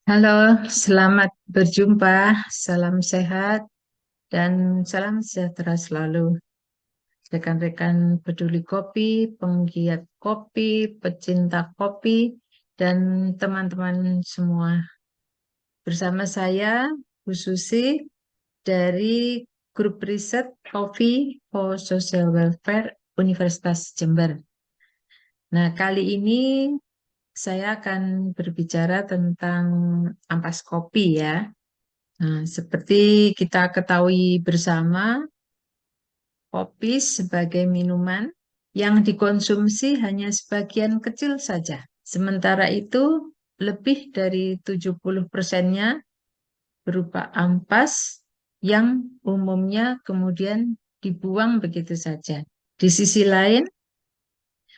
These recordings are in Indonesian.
Halo, selamat berjumpa. Salam sehat dan salam sejahtera selalu. Rekan-rekan peduli kopi, penggiat kopi, pecinta kopi, dan teman-teman semua. Bersama saya, Bu Susi, dari Grup Riset Coffee for Social Welfare Universitas Jember. Nah, kali ini saya akan berbicara tentang ampas kopi ya. Nah, seperti kita ketahui bersama, kopi sebagai minuman yang dikonsumsi hanya sebagian kecil saja. Sementara itu, lebih dari 70%-nya berupa ampas yang umumnya kemudian dibuang begitu saja. Di sisi lain,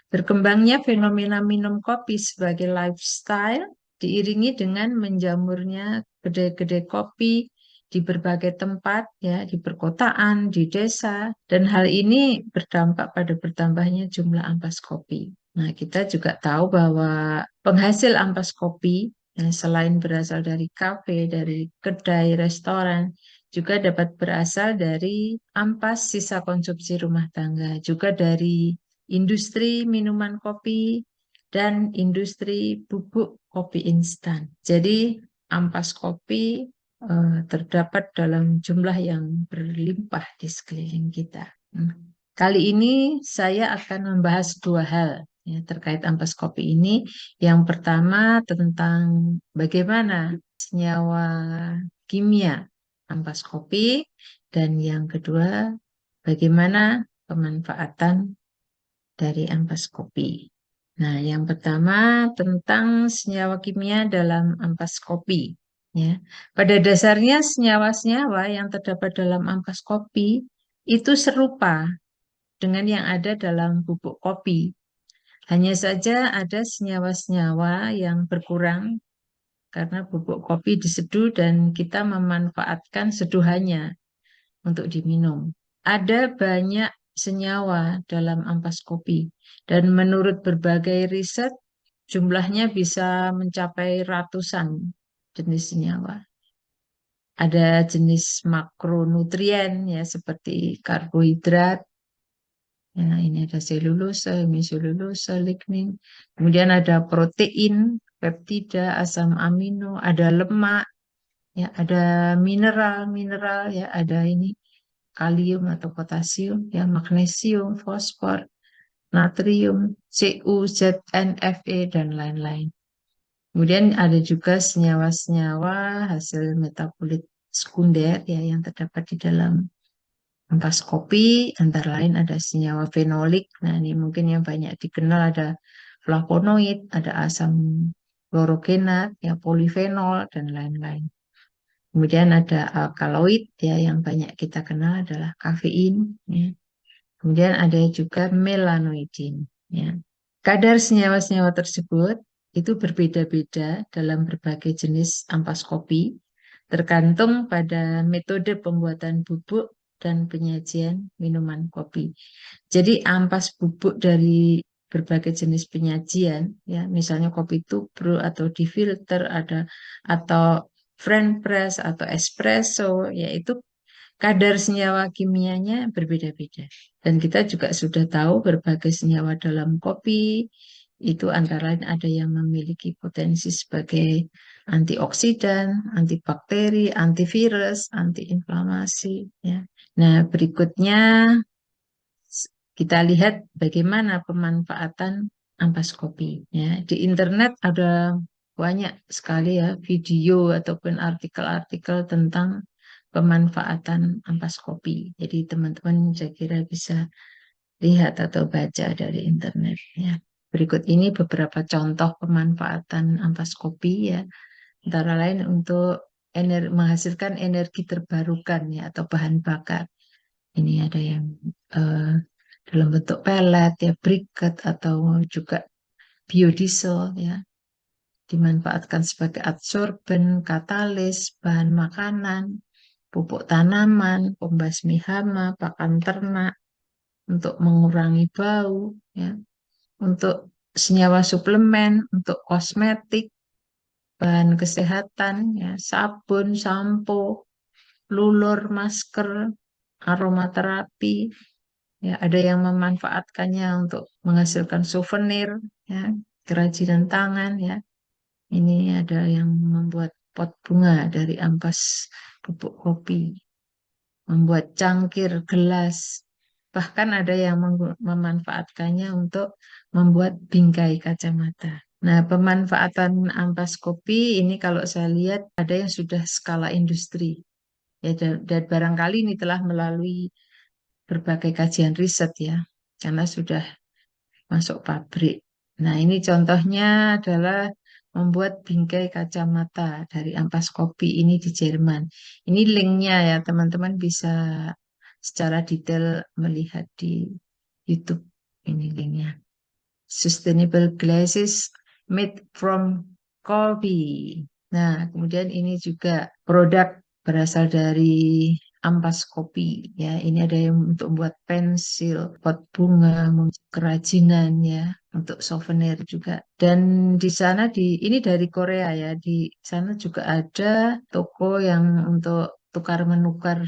berkembangnya fenomena minum kopi sebagai lifestyle diiringi dengan menjamurnya kedai-kedai kopi di berbagai tempat, ya, di perkotaan, di desa, dan hal ini berdampak pada bertambahnya jumlah ampas kopi. Nah, kita juga tahu bahwa penghasil ampas kopi, ya, selain berasal dari kafe, dari kedai, restoran, juga dapat berasal dari ampas sisa konsumsi rumah tangga, juga dari industri minuman kopi, dan industri bubuk kopi instan. Jadi ampas kopi terdapat dalam jumlah yang berlimpah di sekeliling kita. Kali ini saya akan membahas dua hal ya, terkait ampas kopi ini. Yang pertama tentang bagaimana senyawa kimia ampas kopi, dan yang kedua bagaimana pemanfaatan dari ampas kopi. Nah, yang pertama tentang senyawa kimia dalam ampas kopi. Ya, pada dasarnya senyawa-senyawa yang terdapat dalam ampas kopi itu serupa dengan yang ada dalam bubuk kopi. Hanya saja ada senyawa-senyawa yang berkurang karena bubuk kopi diseduh dan kita memanfaatkan seduhannya untuk diminum. Ada banyak senyawa dalam ampas kopi, dan menurut berbagai riset, jumlahnya bisa mencapai ratusan jenis senyawa. Ada jenis makronutrien ya seperti karbohidrat, ya, ini ada selulosa, hemiselulosa, lignin. Kemudian ada protein, peptida, asam amino, ada lemak, ya, ada mineral, ya, ada ini kalium atau potasium, ya, magnesium, fosfor, natrium, Cu, Zn, Fe, dan lain-lain. Kemudian ada juga senyawa-senyawa hasil metabolit sekunder ya yang terdapat di dalam ampas kopi, antara lain ada senyawa fenolik. Nah, ini mungkin yang banyak dikenal ada flavonoid, ada asam klorogenat, ya, polifenol, dan lain-lain. Kemudian ada alkaloid ya yang banyak kita kenal adalah kafein. Ya. Kemudian ada juga melanoidin. Ya. Kadar senyawa-senyawa tersebut itu berbeda-beda dalam berbagai jenis ampas kopi, tergantung pada metode pembuatan bubuk dan penyajian minuman kopi. Jadi ampas bubuk dari berbagai jenis penyajian, ya, misalnya kopi tubruk atau di filter ada, atau French press atau espresso, yaitu kadar senyawa kimianya berbeda-beda. Dan kita juga sudah tahu berbagai senyawa dalam kopi, itu antara lain ada yang memiliki potensi sebagai antioksidan, antibakteri, antivirus, antiinflamasi. Ya. Nah, berikutnya kita lihat bagaimana pemanfaatan ampas kopi. Ya. Di internet ada banyak sekali ya video ataupun artikel-artikel tentang pemanfaatan ampas kopi. Jadi teman-teman saya kira bisa lihat atau baca dari internet ya. Berikut ini beberapa contoh pemanfaatan ampas kopi ya. Antara lain untuk menghasilkan energi terbarukan ya atau bahan bakar. Ini ada yang eh, dalam bentuk pelet ya, briket atau juga biodiesel ya. Dimanfaatkan sebagai adsorben, katalis, bahan makanan, pupuk tanaman, pembasmi hama, pakan ternak, untuk mengurangi bau, ya, untuk senyawa suplemen, untuk kosmetik, bahan kesehatan, ya, sabun, sampo, lulur, masker, aromaterapi. Ya, ada yang memanfaatkannya untuk menghasilkan souvenir, ya, kerajinan tangan, ya. Ini ada yang membuat pot bunga dari ampas bubuk kopi, membuat cangkir, gelas, bahkan ada yang memanfaatkannya untuk membuat bingkai kacamata. Nah, pemanfaatan ampas kopi ini kalau saya lihat ada yang sudah skala industri. Ya, dan barangkali ini telah melalui berbagai kajian riset ya, karena sudah masuk pabrik. Nah, ini contohnya adalah membuat bingkai kacamata dari ampas kopi ini di Jerman. Ini linknya ya, teman-teman bisa secara detail melihat di YouTube. Ini linknya. Sustainable glasses made from coffee. Nah, kemudian ini juga produk berasal dari ampas kopi. Ya, ini ada yang untuk membuat pensil, pot bunga, kerajinan ya, untuk souvenir juga. Dan di sana ini dari Korea ya. Di sana juga ada toko yang untuk tukar menukar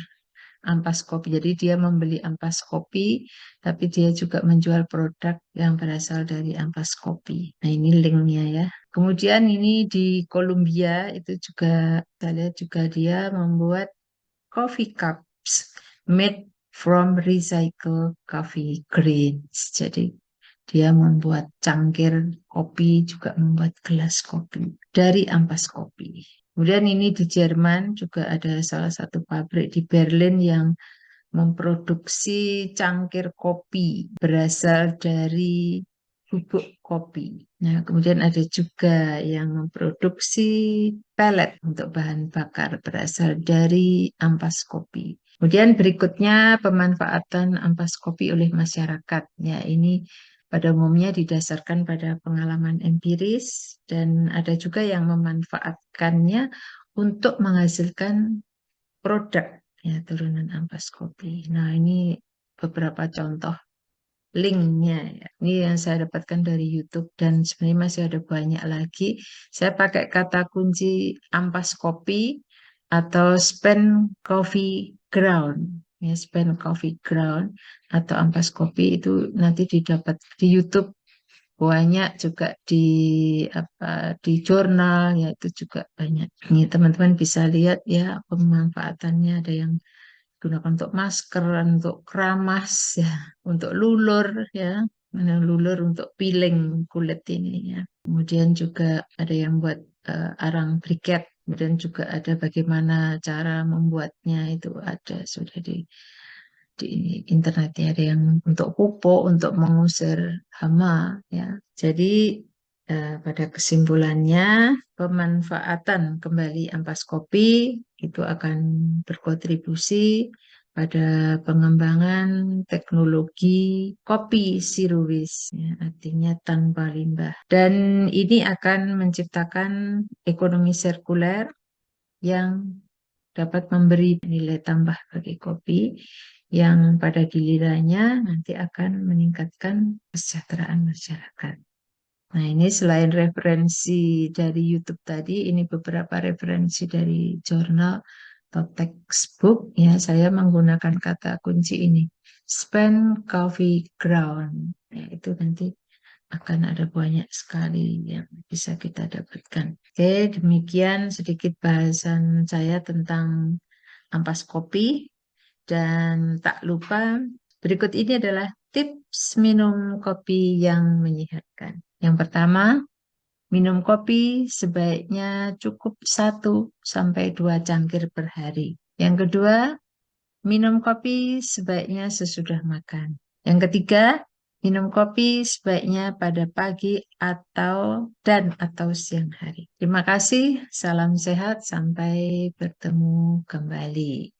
ampas kopi. Jadi dia membeli ampas kopi, tapi dia juga menjual produk yang berasal dari ampas kopi. Nah, ini linknya ya. Kemudian ini di Kolombia itu juga, saya lihat juga dia membuat coffee cups made from recycled coffee grains. Jadi dia membuat cangkir kopi, juga membuat gelas kopi dari ampas kopi. Kemudian ini di Jerman juga ada salah satu pabrik di Berlin yang memproduksi cangkir kopi berasal dari bubuk kopi. Nah, kemudian ada juga yang memproduksi pelet untuk bahan bakar berasal dari ampas kopi. Kemudian berikutnya pemanfaatan ampas kopi oleh masyarakat. Ya, ini pada umumnya didasarkan pada pengalaman empiris dan ada juga yang memanfaatkannya untuk menghasilkan produk ya turunan ampas kopi. Nah, ini beberapa contoh linknya ya. Ini yang saya dapatkan dari YouTube dan sebenarnya masih ada banyak lagi. Saya pakai kata kunci ampas kopi atau spent coffee ground. Ya, spent coffee ground atau ampas kopi itu nanti didapat di YouTube banyak juga di apa di jurnal ya itu juga banyak. Ini teman-teman bisa lihat ya pemanfaatannya ada yang gunakan untuk masker, untuk keramas ya, untuk lulur ya, lulur untuk peeling kulit ini ya. Kemudian juga ada yang buat arang briket, kemudian juga ada bagaimana cara membuatnya itu ada sudah di internet ya, ada yang untuk pupuk, untuk mengusir hama ya. Jadi pada kesimpulannya pemanfaatan kembali ampas kopi itu akan berkontribusi pada pengembangan teknologi kopi zero waste, ya, artinya tanpa limbah. Dan ini akan menciptakan ekonomi sirkuler yang dapat memberi nilai tambah bagi kopi yang pada gilirannya nanti akan meningkatkan kesejahteraan masyarakat. Nah, ini selain referensi dari YouTube tadi, ini beberapa referensi dari jurnal atau textbook. Ya, saya menggunakan kata kunci ini, spend coffee ground. Ya, itu nanti akan ada banyak sekali yang bisa kita dapatkan. Oke, demikian sedikit bahasan saya tentang ampas kopi. Dan tak lupa, berikut ini adalah tips minum kopi yang menyehatkan. Yang pertama, minum kopi sebaiknya cukup 1 sampai 2 cangkir per hari. Yang kedua, minum kopi sebaiknya sesudah makan. Yang ketiga, minum kopi sebaiknya pada pagi atau siang hari. Terima kasih, salam sehat, sampai bertemu kembali.